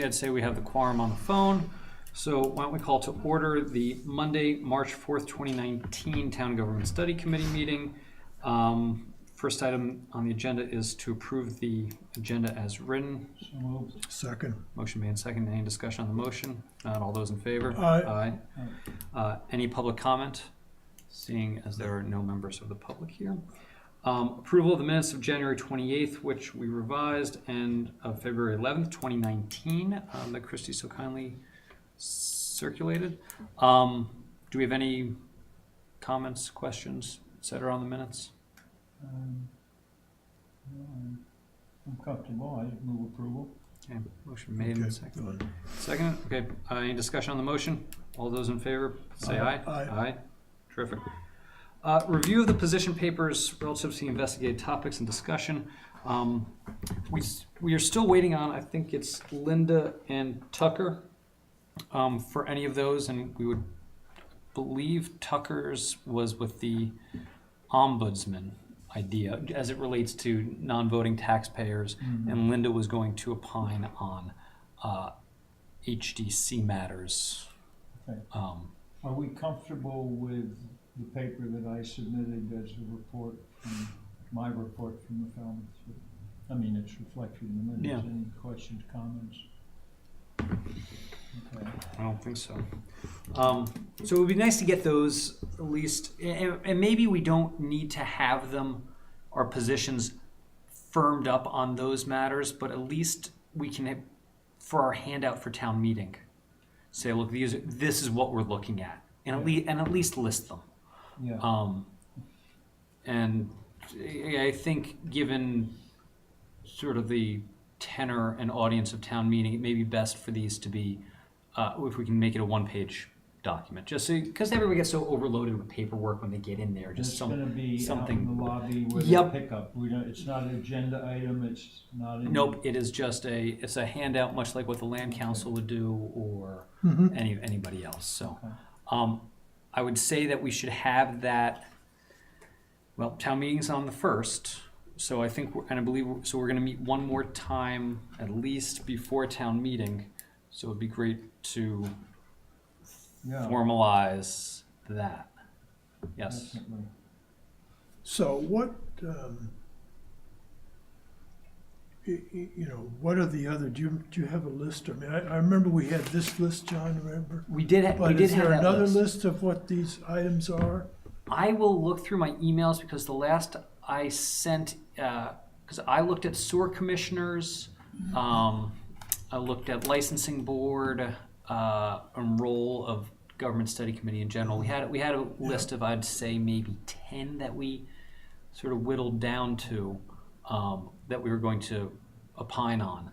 I'd say we have the quorum on the phone. So why don't we call to order the Monday, March 4th, 2019 Town Government Study Committee meeting. First item on the agenda is to approve the agenda as written. So moved. Second. Motion made and second. Any discussion on the motion? Not all those in favor? Aye. Any public comment? Seeing as there are no members of the public here. Approval of the minutes of January 28th, which we revised, and of February 11th, 2019, that Christy so kindly circulated. Do we have any comments, questions, etc. on the minutes? No, I'm comfortable. I move approval. Okay, motion made and second. Second, okay, any discussion on the motion? All those in favor, say aye. Aye. Terrific. Review of the position papers relative to the investigated topics and discussion. We are still waiting on, I think it's Linda and Tucker for any of those, and we would believe Tucker's was with the ombudsman idea as it relates to non-voting taxpayers, and Linda was going to opine on HDC matters. Okay. Are we comfortable with the paper that I submitted as a report, my report from the Falmouth? I mean, it's reflected in the minutes. Yeah. Any questions, comments? Okay. I don't think so. So it would be nice to get those at least, and maybe we don't need to have them, our positions firmed up on those matters, but at least we can have, for our handout for town meeting, say, look, this is what we're looking at, and at least list them. Yeah. And I think given sort of the tenor and audience of town meeting, it may be best for these to be, if we can make it a one-page document, just so, because everybody gets so overloaded with paperwork when they get in there. Just it's going to be something out in the lobby with Yep. a pickup. We don't. It's not an agenda item. It's not. Nope, it is just it's a handout, much like what the Land Council would do, or anybody else. So, Okay. I would say that we should have that. Well, town meeting's on the 1st, so I think, and I believe, so we're going to meet one more time at least before town meeting. So it'd be great to formalize that. Yes. Definitely. So what, what are the other, do you have a list? I mean, I remember we had this list, John, remember? We did have But is there that another list. list of what these items are? I will look through my emails because the last I sent, because I looked at sewer commissioners, I looked at licensing board, and role of government study committee in general. We had a list of, I'd say, maybe 10 that we sort of whittled down to, that we were going to opine on,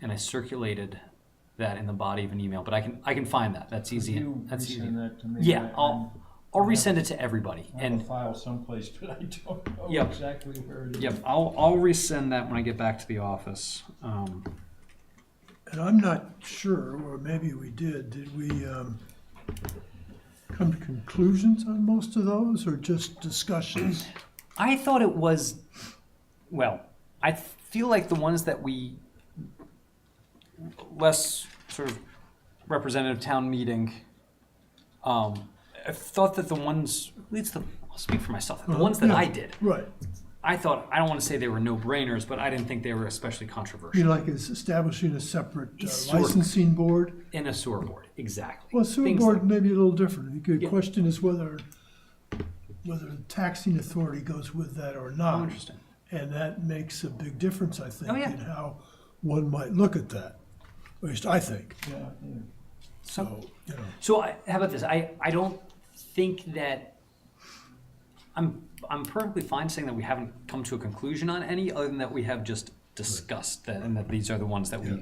and I circulated that in the body of an email. But I can find that. That's easy. You That's easy. resend that to me. Yeah, I'll resend it to everybody. I have And a file someplace, but I don't know Yep. exactly where it is. yep, I'll resend that when I get back to the office. And I'm not sure, or maybe we did we come to conclusions on most of those, or just discussions? I thought it was, well, I feel like the ones that we, less sort of representative town meeting, I thought that the ones, at least I'll speak for myself, the ones that Yeah. I did, Right. I thought, I don't want to say they were no-brainers, but I didn't think they were especially controversial. You know, like it's establishing a separate Sewer. licensing board? In a sewer board, exactly. Well, sewer Things board may be a little different. The Yeah. question is whether the taxing authority goes with that or not. Oh, interesting. And that makes a big difference, I think, Oh, yeah. in how one might look at that. At least I think. Yeah, yeah. So, So how about this? I don't think that I'm perfectly fine saying that we haven't come to a conclusion on any, other than that we have just discussed that, and that these are the ones that we. Yeah.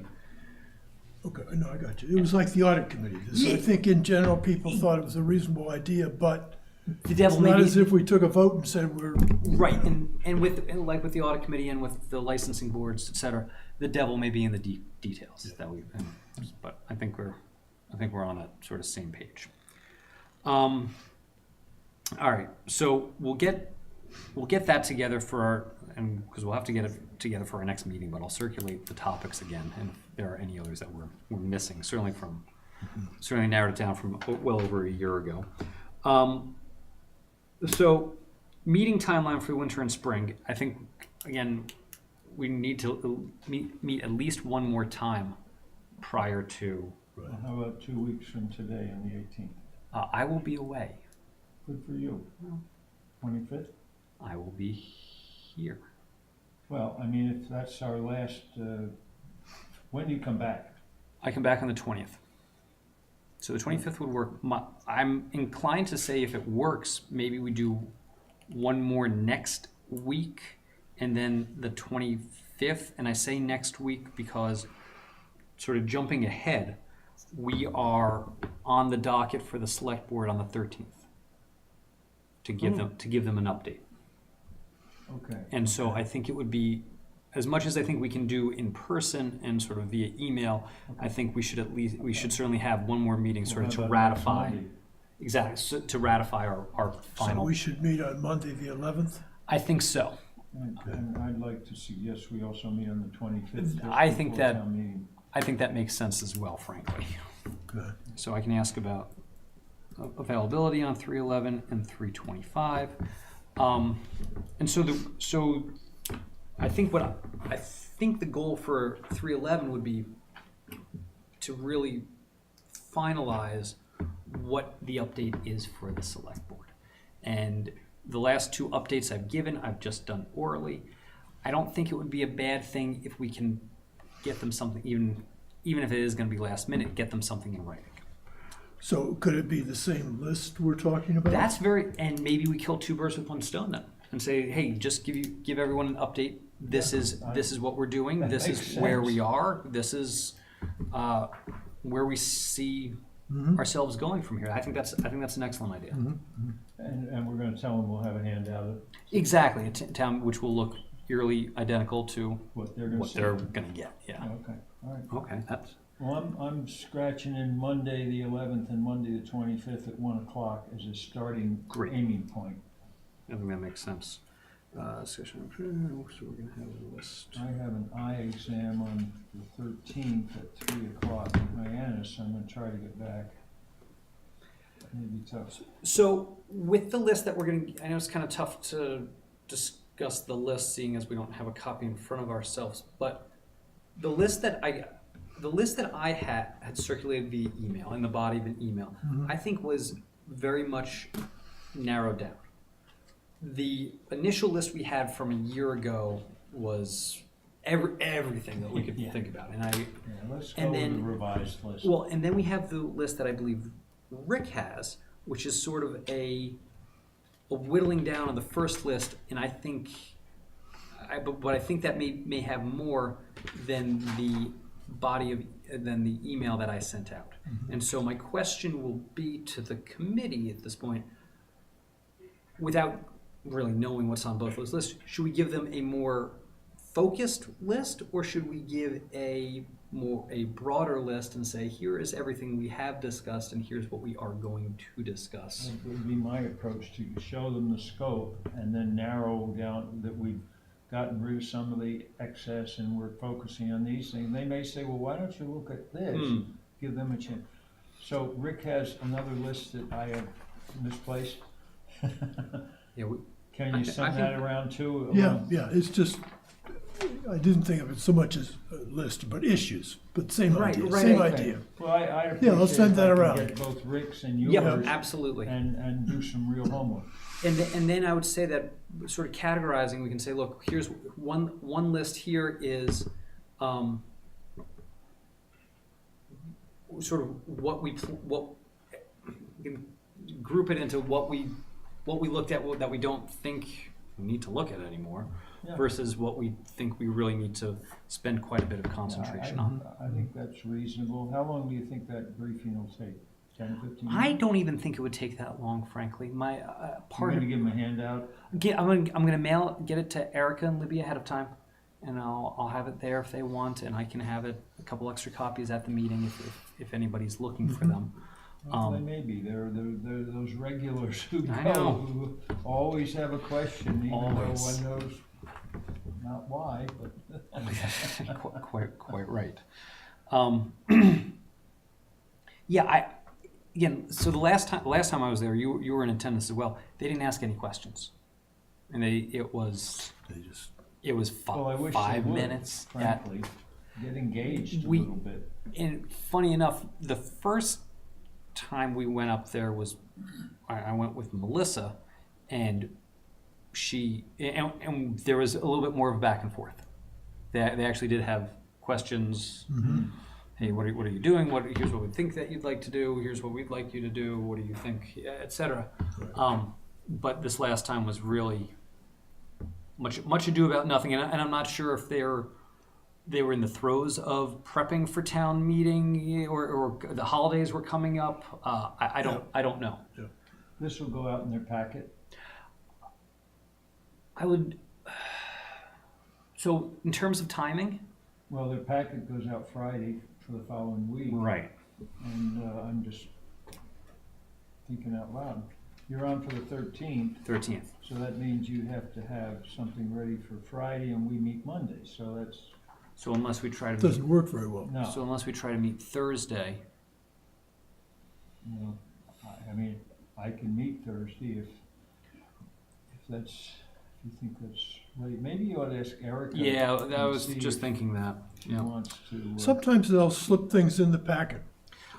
Okay, no, I got you. It was like the audit committee. Yeah. I think in general, people thought it was a reasonable idea, but The it's devil not may as be if we took a vote and said we're. right, and with the audit committee and with the licensing boards, et cetera, the devil may be in the details that we. But I think we're on a sort of same page. All right, so we'll get that together for our, and because we'll have to get it together for our next meeting, but I'll circulate the topics again, and there are any others that we're missing. Certainly narrowed it down from well over a year ago. So, meeting timeline for winter and spring. I think again, we need to meet at least one more time prior to. Well, how about 2 weeks from today on the 18th? I will be away. Good for you. 25th? I will be here. Well, I mean, if that's our last, when do you come back? I come back on the 20th. So the 25th would work. I'm inclined to say if it works, maybe we do one more next week and then the 25th. And I say next week because, sort of jumping ahead, we are on the docket for the select board on the 13th to give them an update. Okay. And so I think it would be, as much as I think we can do in person and sort of via email, I think we should certainly have one more meeting sort of to ratify. Exactly, so to ratify our So final. we should meet on Monday, the 11th? I think so. And I'd like to suggest we also meet on the 25th. I think before that- town meeting. I think that makes sense as well, frankly. Good. So I can ask about availability on 3/11 and 3/25. And so I think the goal for 3/11 would be to really finalize what the update is for the select board. And the last two updates I've given, I've just done orally. I don't think it would be a bad thing if we can get them something, even if it is going to be last minute, get them something in writing. So could it be the same list we're talking about? And maybe we kill two birds with one stone then, and say, hey, just give everyone an update. This is what we're doing. That This makes is where sense. we are. This is where we see ourselves going from here. I think that's an excellent idea. And we're gonna tell them we'll have a handout of Exactly, a town which will look eerily identical to what they're gonna what say. they're going to get. Yeah. Okay, all right. Okay. That's Well, I'm scratching in Monday, the 11th, and Monday, the 25th at 1 o'clock as a starting Great. aiming point. I think that makes sense. Session. So we're going to have a list. I have an eye exam on the 13th at 3 o'clock at Hyannis, so I'm gonna try to get back. That may be tough. So with the list that we're going to, I know it's kind of tough to discuss the list, seeing as we don't have a copy in front of ourselves. But the list that I had circulated via email, in the body of an email, I think was very much narrowed down. The initial list we had from a year ago was everything that we could Yeah. think about, Yeah, let's go And with then- the revised list. well, and then we have the list that I believe Rick has, which is sort of a whittling down on the first list, and I think, but I think that may have more than the than the email that I sent out. And so my question will be to the committee at this point, without really knowing what's on both those lists, should we give them a more focused list, or should we give a broader list and say, here is everything we have discussed and here's what we are going to discuss? It would be my approach to show them the scope and then narrow down that we've gotten rid of some of the excess and we're focusing on these things. They may say, well, why don't you look at this? Give them a chance. So Rick has another list that I have misplaced. Yeah, Can I you thi- I send think- that around too? Yeah, it's just, I didn't think of it so much as a list, but issues, but same Right, idea, right, same okay. idea. Well, I'd Yeah, appreciate I'll send if that I could around. get both Rick's and Yep, yours absolutely. and do some real homework. And then I would say that sort of categorizing, we can say, look, here's one list here is sort of what we can group it into what we looked at that we don't think we need to look at anymore, Yeah. versus what we think we really need to spend quite a bit of concentration on. I think that's reasonable. How long do you think that briefing will take? 10, 15 minutes? I don't even think it would take that long, frankly. My You're part of gonna give them a handout? I'm gonna get it to Erica and Libby ahead of time, and I'll have it there if they want, and I can have it a couple extra copies at the meeting if anybody's looking for them. Well, they may be. They're those regulars who I go, know. who always have a question, even Always. though one knows not why, but. Quite right. Yeah, so the last time I was there, you were in attendance as well. They didn't ask any questions, and it was They just, Well, I wish they 5 would, minutes. frankly, get engaged a We- little bit. And funny enough, the first time we went up there was I went with Melissa, and and there was a little bit more of a back and forth. They actually did have questions. Hey, what are you doing? Here's what we think that you'd like to do. Here's what we'd like you to do. What do you think, etc. But this last time was really much ado about nothing, and I'm not sure if they were in the throes of prepping for town meeting, or the holidays were coming up. I don't know. This will go out in their packet. I would. So in terms of timing, Well, their packet goes out Friday for the following week. right? And I'm just thinking out loud. You're on for the 13th, 13th. so that means you have to have something ready for Friday, and we meet Monday, so that's, So unless we try it to doesn't work very well. no. so unless we try to meet Thursday, You know, I mean, I can meet Thursday if you think that's late. Maybe you ought to ask Erica. yeah, I and was see just if thinking that. She Yeah. wants to. Sometimes they'll slip things in the packet.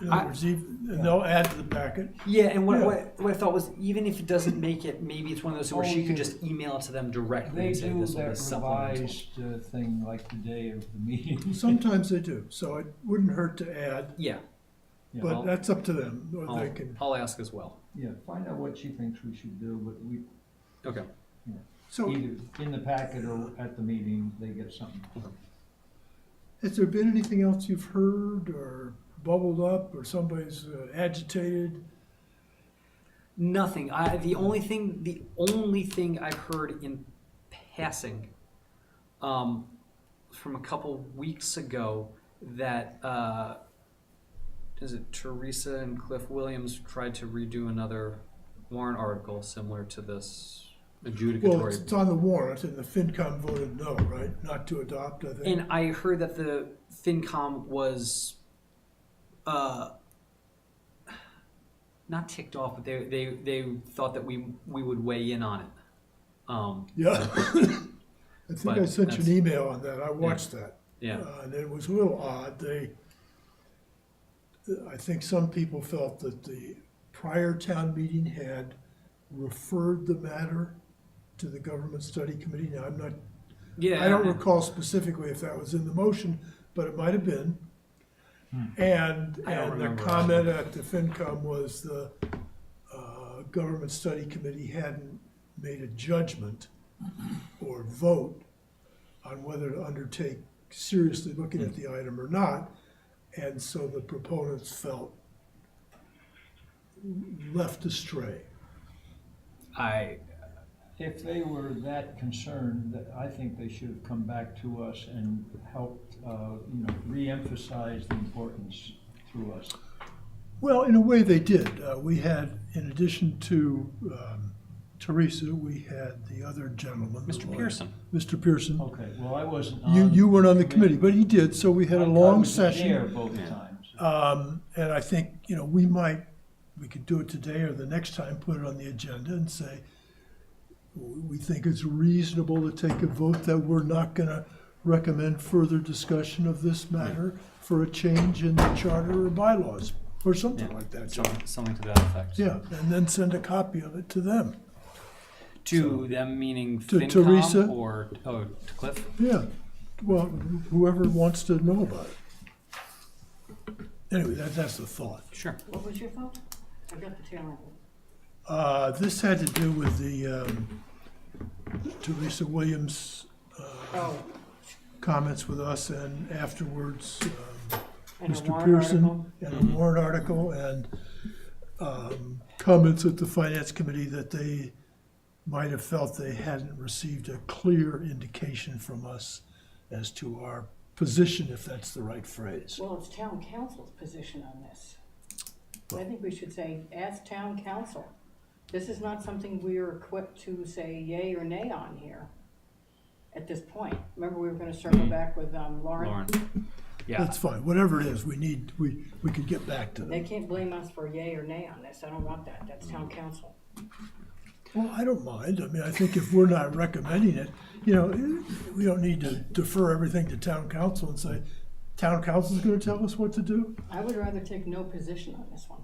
In other I- words, and they'll add to the packet. Yeah, and Yeah. what I thought was, even if it doesn't make it, maybe it's one of those where Oh, she could yeah. just email it to them directly They and say do this will be that supplemental. revised thing like the day of the meeting. Sometimes they do, so it wouldn't hurt to add, Yeah, Yeah, but I'll- that's up to them. Or I'll, they can. I'll ask as well. yeah, find out what she thinks we should do, but we, Okay. So, either in the packet or at the meeting, they get something. has there been anything else you've heard or bubbled up, or somebody's agitated? Nothing. The only thing I've heard in passing, from a couple weeks ago, that is it Teresa and Cliff Williams tried to redo another warrant article similar to this adjudicatory. Well, it's on the warrant, and the FinCom voted no, right? Not to adopt, I think. And I heard that the FinCom was not ticked off, but they thought that we would weigh in on it. Yeah. I think But I sent you that's- an email on that. I watched that. Yeah. And it was a little odd. I think some people felt that the prior town meeting had referred the matter to the government study committee. Now, Yeah. I don't recall specifically if that was in the motion, but it might have been. And I don't the remember. comment at the FinCom was the government study committee hadn't made a judgment or vote on whether to undertake seriously looking at the item or not. And so the proponents felt left astray. If they were that concerned, that I think they should have come back to us and helped, re-emphasize the importance through us. Well, in a way they did. We had, in addition to Teresa, we had the other gentleman. the Mr. lawyer, Pearson. Mr. Pearson. Okay, well, I wasn't You weren't on the committee, but he did, so we had a I long was there session. both Yeah. times. And I think, we could do it today or the next time, put it on the agenda and say, we think it's reasonable to take a vote that we're not gonna recommend further discussion of this matter for a change in the charter or bylaws, or something like that. Something to that effect. Yeah, and then send a copy of it to them. To them meaning To FinCom Teresa? or to Cliff? Yeah, well, whoever wants to know about it. Anyway, that's the thought. Sure. What was your vote? I got the tail end. This had to do with the Teresa Williams Oh, comments with us, and afterwards, and a Mr. warrant Pearson, article? and a warrant article, and comments at the finance committee that they might have felt they hadn't received a clear indication from us as to our position, if that's the right phrase. Well, it's town council's position on this. I think we should say, ask town council. This is not something we are equipped to say yay or nay on here at this point. Remember, we were gonna circle back with Lauren? Lauren. Yeah. That's fine, whatever it is, we could get back to They them. can't blame us for yay or nay on this. I don't want that. That's town council. Well, I don't mind, I mean, I think if we're not recommending it, you know, we don't need to defer everything to town council and say, town council's gonna tell us what to do? I would rather take no position on this one.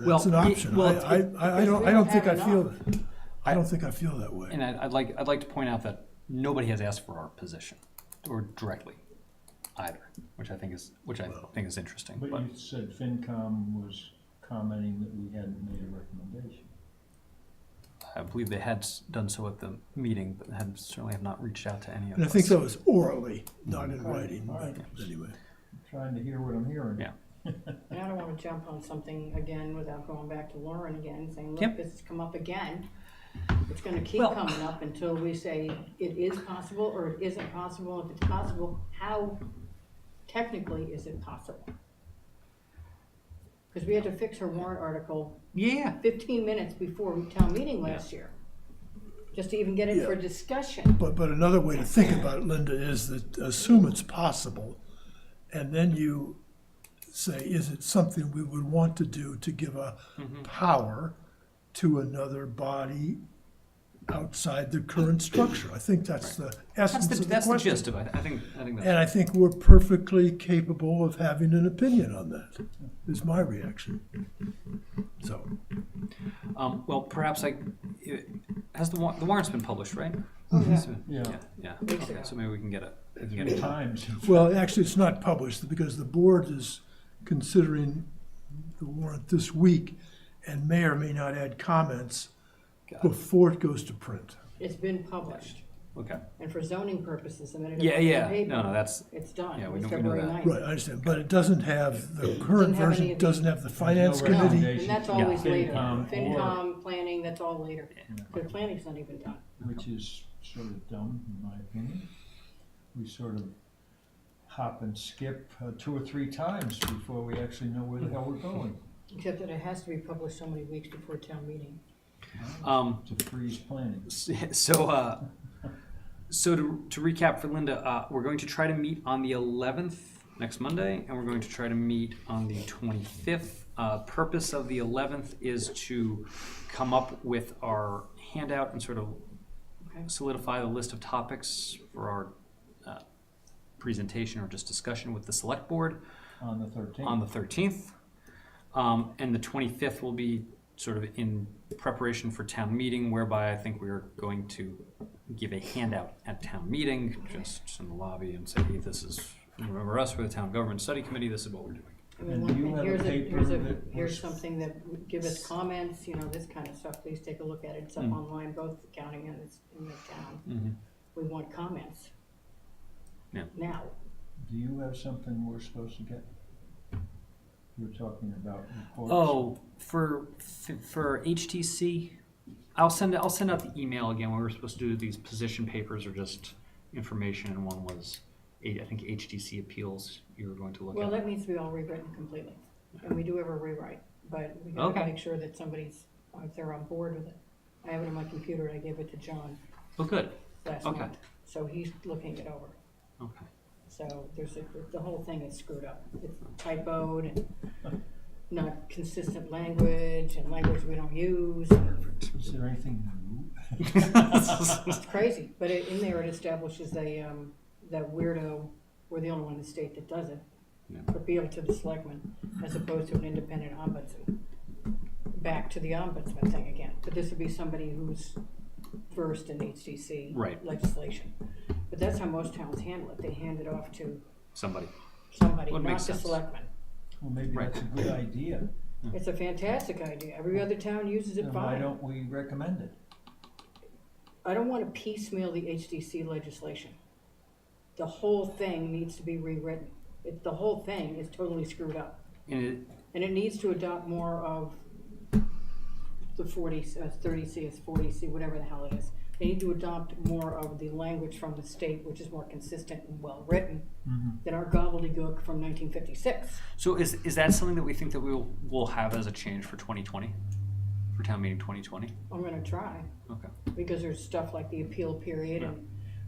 That's an option, I because don't, we I don't don't think I have feel enough. that. I don't think I feel that way. And I'd like to point out that nobody has asked for our position, or directly, either, which I think is interesting. But But you said FinCom was commenting that we hadn't made a recommendation. I believe they had done so at the meeting, but certainly have not reached out to any of us. And I think that was orally, not in writing, All right. but anyway. I'm trying to hear what I'm hearing. Yeah. And I don't wanna jump on something again without going back to Lauren again, saying, look, Yep. this has come up again. It's gonna keep Well- coming up until we say it is possible or it isn't possible. If it's possible, how technically is it possible? Cause we had to fix her warrant article Yeah. 15 minutes before town meeting last year, just to even get it for Yeah. discussion. But another way to think about it, Linda, is that assume it's possible, and then you say, is it something we would want to do to give a power to another body outside the current structure? I think that's the essence of the That's the question. gist of it. I think that's. And I think we're perfectly capable of having an opinion on that, is my reaction. So, Well, perhaps has the warrant's been published, right? Oh, yeah. So- Yeah. Yeah. Weeks Okay, ago. so maybe we can get it. Three times. well, actually, it's not published, because the board is considering the warrant this week and may or may not add comments Got it. before it goes to print. It's been published, Okay. and for zoning purposes, the minute it Yeah, goes on yeah. paper, No, that's it's done. yeah, It we was know- we know February that. 9th. Right, I understand, but it doesn't have, the current Doesn't have any version of doesn't have the finance no No, committee. recommendation. and that's Yeah. always later. FinCom or- FinCom, planning, that's all later. The planning's not even done. Which is sort of dumb, in my opinion. We sort of hop and skip 2 or 3 times before we actually know where the hell we're going. Except that it has to be published so many weeks before town meeting. To freeze planning. So to recap for Linda, we're going to try to meet on the 11th, next Monday, and we're going to try to meet on the 25th. Purpose of the 11th is to come up with our handout and sort of Okay. solidify the list of topics for our presentation or just discussion with the select board On the 13th. on the 13th. And the 25th will be sort of in preparation for town meeting, whereby I think we are going to give a handout at town meeting, just in the lobby, and say, hey, this is, remember us, we're the Town Government Study Committee, this is what we're doing. I mean, And one do you thing- have a here's paper that here's was- something that would give us comments, you know, this kind of stuff, please take a look at it, it's up Mm. online, both the county and it's in the town. Mm-hmm. We want comments. Yeah. Now, Do you have something we're supposed to get? You were talking about reports. Oh, for HTC, I'll send out the email again. We were supposed to do these position papers or just information, and one was I think HTC appeals. You were going to look well, at. that needs to be all rewritten completely, and we do have a rewrite, but we gotta Okay. make sure that somebody's, if they're on board with it. I have it on my computer, and I gave it to John Oh, good. last Okay. month, so he's looking it over. Okay. So the whole thing is screwed up. It's typoed and not consistent language and language we don't use. Is there anything new? It's crazy, but in there it establishes that weirdo, we're the only one in the state that does it. Yeah. Appeal to the selectmen as opposed to an independent ombudsman. Back to the ombudsman thing again, but this would be somebody who's versed in HDC Right. legislation. But that's how most towns handle it. They hand it off to Somebody. somebody, Would not make the sense. selectmen. Well, maybe Right. that's a good idea. It's a fantastic idea. Every other town uses it Then why fine. don't we recommend it? I don't want to piecemeal the HDC legislation. The whole thing needs to be rewritten. The whole thing is totally screwed up. And And it needs to adopt more of the 30C, it's 40C, whatever the hell it is. They need to adopt more of the language from the state, which is more consistent and well-written than our gobbledygook from 1956. so is that something that we think that we'll have as a change for 2020, for town meeting 2020? I'm gonna try, Okay. because there's stuff like the appeal period and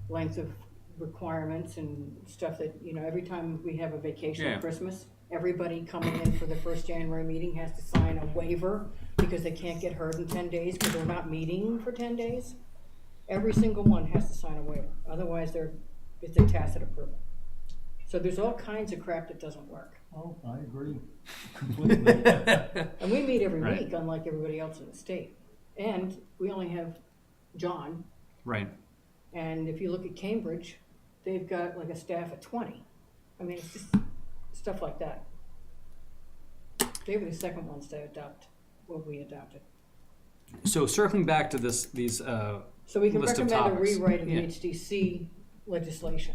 length of requirements and stuff that, you know, every time we have a vacation Yeah. at Christmas, everybody coming in for the first January meeting has to sign a waiver because they can't get heard in 10 days because they're not meeting for 10 days. Every single one has to sign a waiver, otherwise it's a tacit approval. So there's all kinds of crap that doesn't work. Oh, I agree completely. And we meet every Right. week, unlike everybody else in the state. And we only have John, Right. and if you look at Cambridge, they've got like a staff of 20. I mean, it's just stuff like that. They were the second ones to adopt what we adopted. So circling back to these, So we can List of recommend a topics. rewrite of the Yeah. HDC legislation.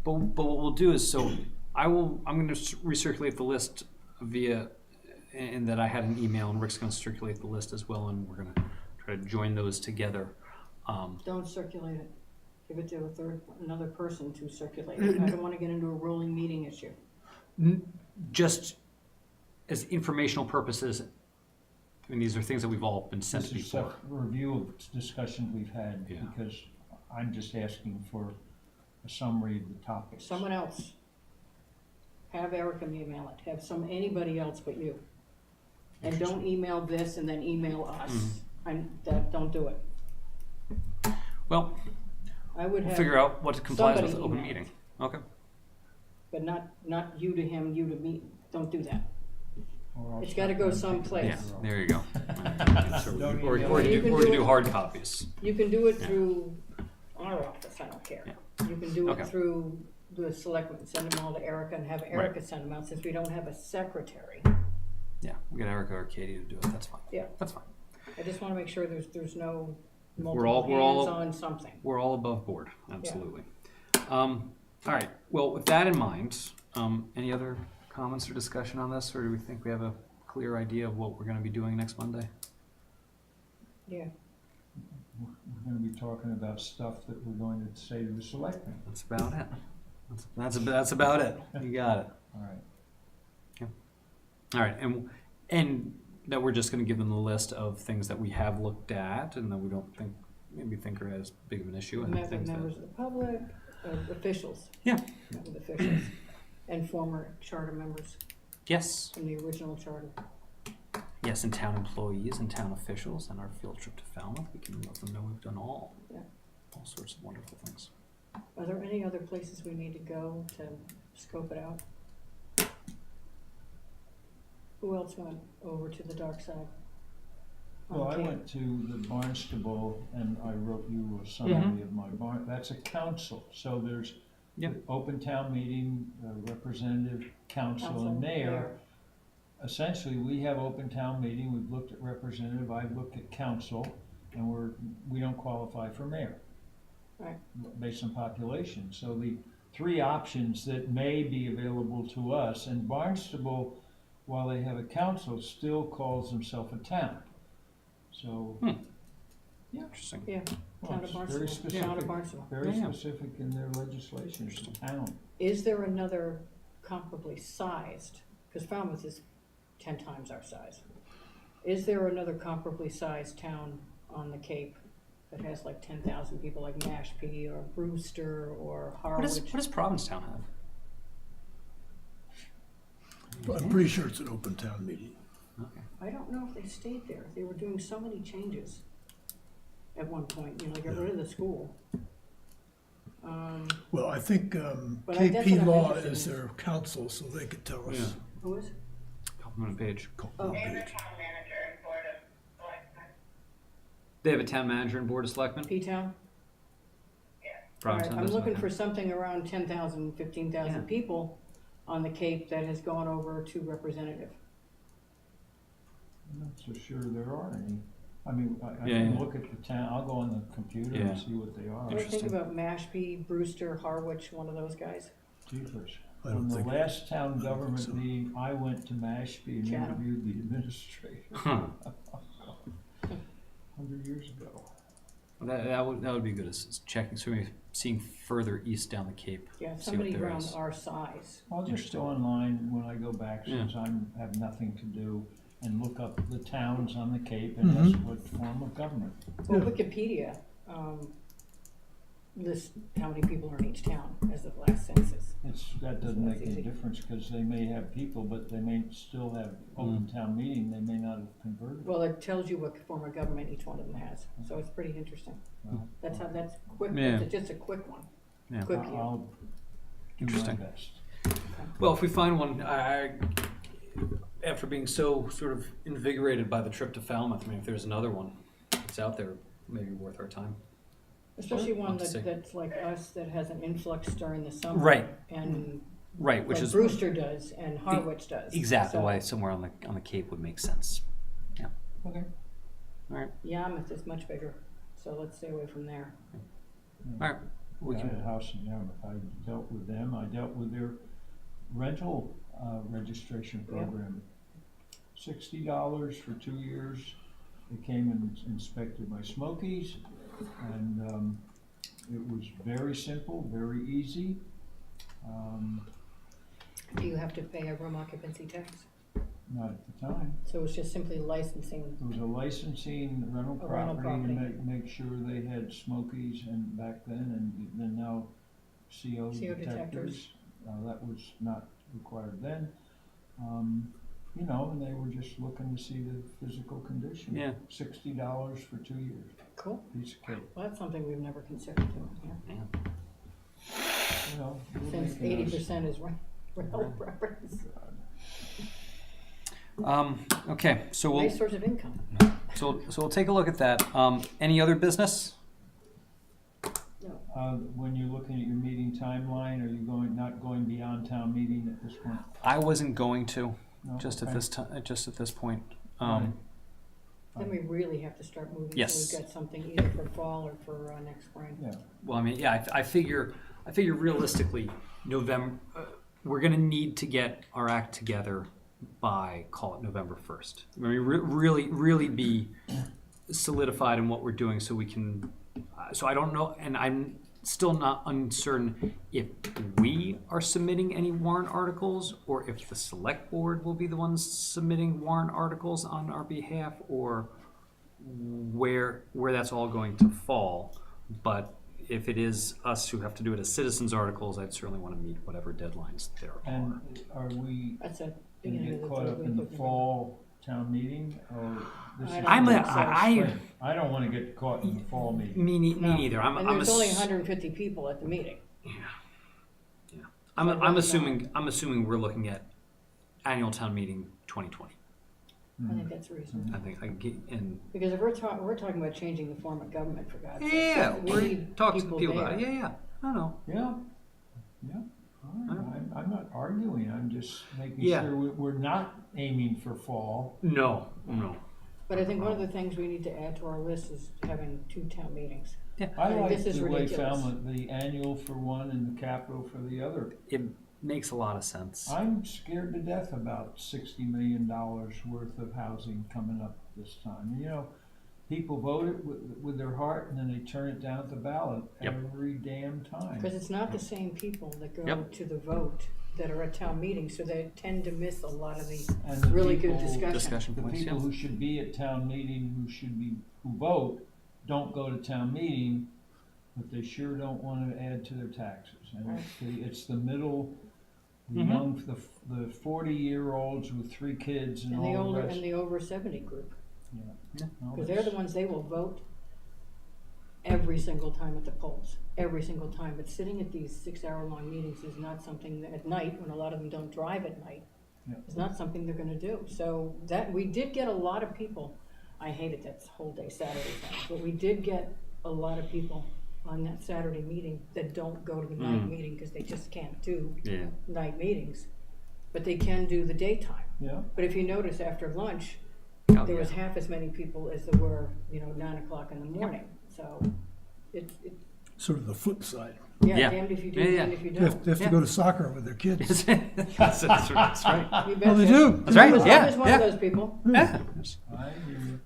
but what we'll do is, so I'm going to recirculate the list via, and that I had an email, and Rick's going to circulate the list as well, and we're going to try to join those together. Don't circulate it. Give it to another person to circulate it. I don't want to get into a rolling meeting issue. Just as informational purposes, I mean, these are things that we've all been sent This is before. a review of discussions we've had, Yeah. because I'm just asking for a summary of the topics. Someone else. Have Erica email it. Have anybody else but you. And don't email this and then email us. Don't do it. Well, I would we'll have, figure out what complies with somebody open email. meeting. Okay. but not you to him, you to me. Don't do that. Or I'll It's gotta go start someplace. Yeah, there you go. So we- Don't or, email or, me. you You do, can or do you do it- hard copies. You can do it Yeah. through our office, I don't care. You can do it Okay. through the selectmen, send them all to Erica and have Erica send them out, since we don't have a secretary. Yeah, we get Erica or Katie to do it. That's fine. Yeah. That's fine. I just wanna make sure there's no We're all- multiple hands on something. We're all above board. Absolutely. All right. Well, with that in mind, any other comments or discussion on this, or do we think we have a clear idea of what we're going to be doing next Monday? Yeah, We're gonna be talking about stuff that we're going to say to the selectmen. That's about it. That's about it. You got it. All right. All right, and that we're just going to give them the list of things that we have looked at and that we don't think are as big of an issue, and things members of the public, officials. Yeah. With officials, and former charter members yes, from the original charter. yes, and town employees and town officials, and our field trip to Falmouth. We can let them know we've done all sorts of wonderful things. Are there any other places we need to go to scope it out? Who else went over to the dark side? Well, I Okay. went to the Barnstable and I wrote you a summary of my barn, that's a council, so there's Yeah. open town meeting, representative, council and mayor. Essentially, we have open town meeting, we've looked at representative, I've looked at council, and we don't qualify for mayor. Right. Based on population, so the three options that may be available to us, and Barnstable, while they have a council, still calls themselves a town. So, Interesting. Yeah, well, Town of it's Barnstable. very Town of specific, Barnstable. very Yeah. specific in their legislation, it's a town. Is there another comparably sized, because Falmouth is 10 times our size. Is there another comparably sized town on the Cape that has like 10,000 people, like Mashpee or Brewster or What Harwich? does Provincetown have? I'm pretty sure it's an open town meeting. Okay. I don't know if they stayed there. They were doing so many changes at one point, you know, they got rid of the school. Well, I think But I- that's KP what I'm Law interested is in. their counsel, so they could tell us. Yeah. Who is? Compliment page. Oh, They have a town manager and board of selectmen. They have a town manager and board of selectmen. P-Town? Yeah. All right, Provincetown I'm doesn't looking have for that. something around 10,000, 15,000 Yeah. people on the Cape that has gone over to representative. I'm not so sure there are any. I mean, I Yeah, can yeah. look at the town, I'll go on the computer Yeah. and see what they are. What do you think Interesting. about Mashpee, Brewster, Harwich, one of those guys? Jeepers. I don't On the think- last town I don't think government so. meeting, I went to Mashpee and Chatham. interviewed the administrator Huh. 100 years ago. Well, that would be good. Is checking, so maybe seeing further east down the Cape. Yeah, See somebody what there around is. our size. I'll just go online when I go back, Yeah. since have nothing to do, and look up the towns on the Cape and ask what form of government. Well, Yeah. Wikipedia, list how many people are in each town as of last census. That doesn't So make that's any easy. difference, because they may have people, but they may still have open town meeting, they may not have converted. Well, it tells you what form of government each one of them has, so it's pretty interesting. Well, That's quick, Yeah. that's just a quick one. Yeah. Quick view. I'll do my Interesting. best. Well, if we find one, after being so sort of invigorated by the trip to Falmouth, I mean, if there's another one that's out there, maybe worth our time. Especially one Let's see. that's like us, that has an influx during the summer. Right. And Right, which like is Brewster does and Harwich does. exactly So why somewhere on the Cape would make sense. Okay. All right, Yarmouth is much bigger, so let's stay away from there. all right. We I had a can, house in Yarmouth, I dealt with them, I dealt with their rental, registration Yeah. program. $60 for 2 years, they came and inspected my smokies, and, it was very simple, very easy. Do you have to pay a room occupancy tax? Not at the time. So it's just simply licensing. It was a licensing rental A rental property to property. make sure they had smokies, and back then, and then now CO CO detectors. detectors. That was not required then. And they were just looking to see the physical condition. Yeah. $60 for 2 years, Cool. piece of cake. Well, that's something we've never considered doing here. We're Since making us- 80% is rental preference. okay, so we'll, Nice source of income. so we'll take a look at that. Any other business? When you're looking at your meeting timeline, are you not going beyond town meeting at this point? I wasn't going to, No? just at Okay. this time, just at this point. Right. Then we really have to start moving. Yes. So we've got something either for fall or for next spring. Yeah. Well, I mean, yeah, I figure realistically, November, we're gonna need to get our act together by, call it November 1st. I mean, really be solidified in what we're doing, so we can, so I don't know, and I'm still not uncertain if we are submitting any warrant articles, or if the select board will be the ones submitting warrant articles on our behalf, or where that's all going to fall. But if it is us who have to do it as citizens articles, I'd certainly want to meet whatever deadlines there are. And are we That's at gonna beginning of get the caught third up week in the of November. fall town meeting, or this is? I'm a- spring? I don't wanna get caught in the fall meeting. Me No. neither. And there's only 150 people at the meeting. I'm So I don't assuming we're looking at annual town meeting 2020. I think that's reasonable. I think I get and Because if we're talking about changing the form of government, for God's sake. yeah, we we're need talking to people about it. there. Yeah. I don't know. Yeah. All right. I'm not arguing, I'm just making Yeah. sure we're not aiming for fall. No. But I think one of the things we need to add to our list is having 2 town meetings. I And like this is the way ridiculous. Falmouth, the annual for one and the capital for the other. It makes a lot of sense. I'm scared to death about $60 million worth of housing coming up this time. People vote it with their heart, and then they turn it down at the ballot Yep. every damn time. Because it's not the same people that go Yep. to the vote that are at town meetings, so they tend to miss a lot of the And the really good people- discussion. The points. people Yeah. who should be at town meeting, who vote, don't go to town meeting, but they sure don't want to add to their taxes. And it's the middle, the Mhm. young, the 40-year-olds with 3 kids and And the all the older rest. and the over 70 group, No, because they're the ones, they will vote every single time at the polls, every single time. But sitting at these 6-hour-long meetings is not something that, at night, when a lot of them don't drive at night, Yeah. is not something they're gonna do. So that, we did get a lot of people, I hated that whole day Saturday thing, but we did get a lot of people on that Saturday meeting that don't go to the night meeting, because they just can't do Yeah. night meetings, but they can do the daytime. Yeah, But if you notice, after lunch, Oh, there was yeah. half as many people as there were, 9 o'clock in the morning. So it Sort of the flip side. Yeah. damned if you do, Yeah. damned if you They have, don't. they have to go to soccer with their kids. that's right. You Well, they betcha. do. That's right. I was Yeah. one of those people. Yeah. I hear you.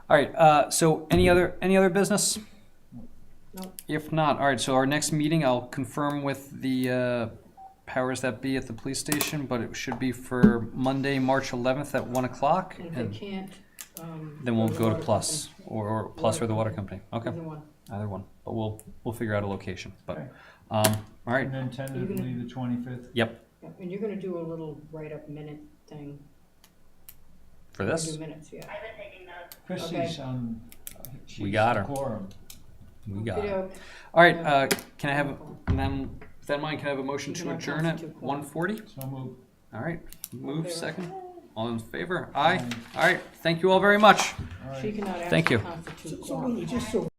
All right. So any other business? No. If not, all right. So our next meeting, I'll confirm with the powers that be at the police station, but it should be for Monday, March 11th at 1 o'clock, And if and they can't, then we'll the go to water Plus or Plus or the water company. Okay. company, either one. Either one, but we'll figure out a location. But Okay. all right. And then tentatively the 25th. Yep. Yeah, and you're gonna do a little write-up minute thing. For You're gonna this, do minutes, yeah. I've been taking notes. Chrissy's on. We got her. Quorum. we got it. Okey-doke. All right. Can I have and then with that in mind, can I have a motion You to cannot adjourn at constitute quorum. 1:40? So move. All right. Move favor? second. All in favor? Aye. All right. Thank you all very much. All right. She cannot Thank actually you. constitute So quorum. just so